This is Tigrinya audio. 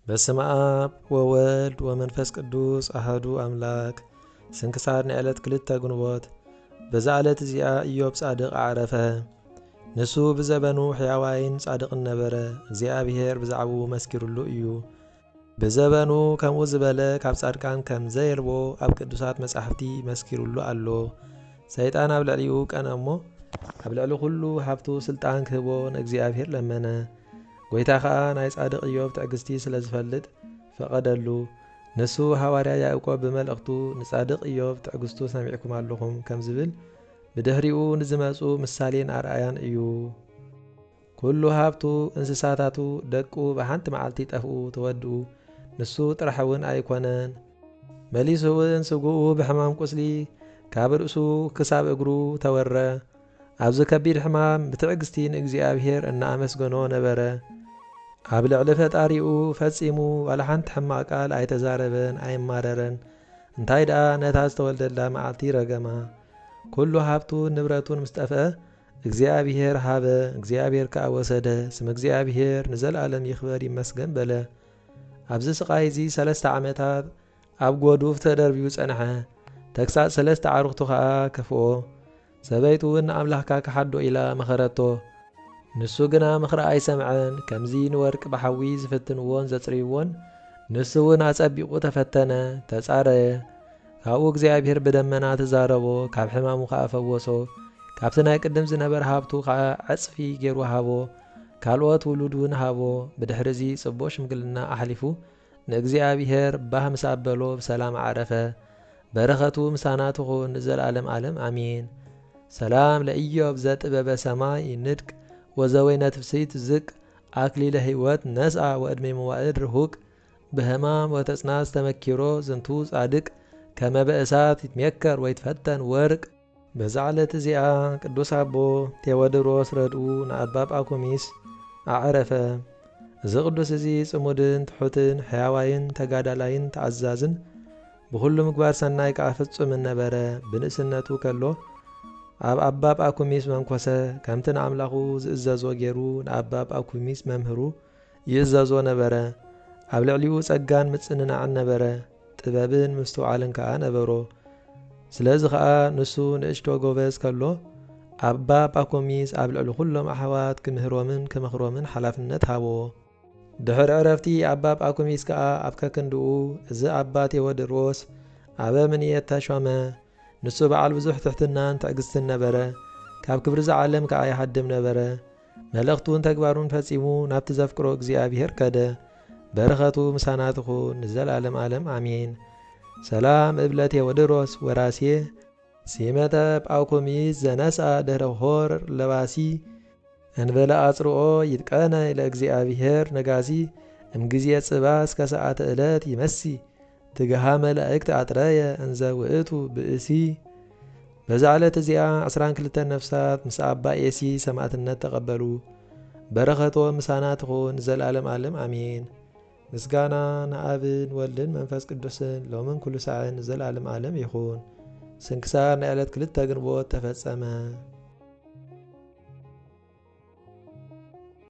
በስመ አብ ወወልድ ወመንፈስ ቅዱስ አሐዱ አምላክ። ስንክሳር ንዕለት ክልተ ግንቦት። በዛ ዕለት እዚኣ ኢዮብ ጻድቕ ዓረፈ። ንሱ ብዘበኑ ሕያዋይን ጻድቕን ነበረ። እግዚአብሔር ብዛዕባኡ መስኪሩሉ እዩ። ብዘበኑ ከምኡ ዝበለ ካብ ጻድቃን ከም ዘየልቦ ኣብ ቅዱሳት መጻሕፍቲ መስኪሩሉ ኣሎ። ሰይጣን ኣብ ልዕሊኡ ቀነ እሞ ኣብ ልዕሊ ኩሉ ሃብቱ ስልጣን ክህቦ ንእግዚአብሔር ለመነ። ጎይታ ኸዓ ናይ ጻድቕ ኢዮብ ትዕግስቲ ስለ ዝፈልጥ ፈቐደሉ። ንሱ ሃዋርያ ያዕቆብ ብመልእኽቱ ንጻድቕ ኢዮብ ትዕግስቱ ሰሚዕኩም ኣለኹም ከም ዝብል ብድሕሪኡ ንዝመፁ ምሳሌን ኣርኣያን እዩ። ኩሉ ሃብቱ እንስሳታቱ ደቁ ብሓንቲ መዓልቲ ጠፍኡ ተወድኡ፣ ንሱ ጥራሕ እውን ኣይኮነን። መሊሱ እውን ስጉኡ ብሕማም ቁስሊ ካብ ርእሱ ክሳብ እግሩ ተወረ። ኣብዚ ከቢድ ሕማም ብትዕግስቲ ንእግዚአብሔር እናኣመስገኖ ነበረ። ኣብ ልዕሊ ፈጣሪኡ ፈጺሙ ዋላ ሓንቲ ሕማቕ ቃል ኣይተዛረበን ኣይማረረን። እንታይ ደኣ ነታ ዝተወልደላ መዓልቲ ረገማ። ኩሉ ሃብቱን ንብረቱን ምስ ጠፍአ እግዚኣብሔር ሃበ፣ እግዚኣብሔር ከዓ ወሰደ። ስም እግዚኣብሔር ንዘለኣለም ይኽበር ይመስገን በለ። ኣብዚ ስቓይ እዚ 3 ዓመታት ኣብ ጐዱፍ ተደርቢዩ ጸንሐ። ተግሳጽ 3 ዓርኽቱ ከዓ ከፍኦ። ሰበይቱ እውን ንኣምላኽካ ክሓዶ ኢላ መኸረቶ። ንሱ ግና ምኽሪ ኣይሰምዐን። ከምዚ ንወርቂ ብሓዊ ዝፍትንዎን ዘጽርይዎን ንሱ እውን ኣጸቢቑ ተፈተነ፣ ተጻረየ። ካብኡ እግዚኣብሔር ብደመና ተዛረቦ፣ ካብ ሕማሙ ከዓ ፈወሶ። ካብቲ ናይ ቅድም ዝነበረ ሃብቱ ከዓ ዕጽፊ ገይሩ ሃቦ፣ ካልኦት ውሉድ እውን ሃቦ። ብድሕሪ እዚ ጽቡቕ ሽምግልና ኣሕሊፉ ንእግዚአብሔር ባህ ምስ ኣበሎ ብሰላም ዓረፈ። በረኸቱ ምሳና ትኹን ንዘለዓለም ዓለም ኣሚን። ሰላም ለኢዮብ ዘጥበበ ሰማይ ንድቅ ወዘወይነ ትፍስሕት ዝቅ ኣክሊለ ሕይወት ነስአ ወዕድሜ መዋዕድ ርሁቅ ብህማም ወተጽናስ ተመኪሮ ዝንቱ ጻድቅ ከመ በእሳት ይትሜከር ወይትፈተን ወርቅ። በዛ ዕለት እዚኣ ቅዱስ ኣቦ ቴዎድሮስ ረድኡ ንኣባ ጳኩሚስ ኣዕረፈ። እዚ ቅዱስ እዚ ጽሙድን ትሑትን ሕያዋይን ተጋዳላይን ተኣዛዝን ብኩሉ ምግባር ሰናይ ከዓ ፍጹምን ነበረ። ብንእስነቱ ከሎ ኣብ ኣባ ጳኩሚስ መንኰሰ። ከምቲ ንኣምላኹ ዝእዘዞ ገይሩ ንኣባ ጳኩሚስ መምህሩ ይእዘዞ ነበረ። ኣብ ልዕሊኡ ጸጋን ምጽንናዕን ነበረ። ጥበብን ምስትውዓልን ከዓ ነበሮ። ስለዚ ከዓ ንሱ ንእሽቶ ጎበዝ ከሎ ኣባ ጳኩሚስ ኣብ ልዕሊ ኩሎም ኣሕዋት ክምህሮምን ክመኽሮምን ሓላፍነት ሃቦ። ድሕሪ ዕረፍቲ ኣባ ጳኩሚስ ከዓ ኣብ ከክንድኡ እዚ ኣባ ቴዎድሮስ ኣበ ምንየት ተሾመ። ንሱ በዓል ብዙሕ ትሕትናን ትዕግስትን ነበረ። ካብ ክብሪ ዝዓለም ከዓ ይሃድም ነበረ። መልእኽቱን ተግባሩን ፈጺሙ ናብቲ ዘፍቅሮ እግዚኣብሔር ከደ። በረኸቱ ምሳና ትኹን ንዘለዓለም ዓለም ኣሚን። ሰላም እብለ ቴዎድሮስ ወራስየ ሲመተ ጳኩሚስ ዘነስአ ድህረ ሆር ለባሲ እንበለ አጽርኦ ይጥቀነ ለእግዚአብሔር ነጋሲ እምጊዜ ጽባ እስከ ሰዓተ ዕለት ይመሲ ትግሃ መላእክት አጥረየ እንዘ ውእቱ ብእሲ። በዛ ዕለት እዚኣ 12 ነፍሳት ምስ ኣባ ኤሲ ሰማዕትነት ተቐበሉ። በረኸቶም ምሳና ትኹን ዘለዓለም ዓለም ኣሚን። ምስጋና ንኣብን ወልድን መንፈስ ቅዱስን ሎምን ኩሉ ሰዓን ዘለዓለም ዓለም ይኹን። ስንክሳር ንዕለት 2 ግንቦት ተፈጸመ።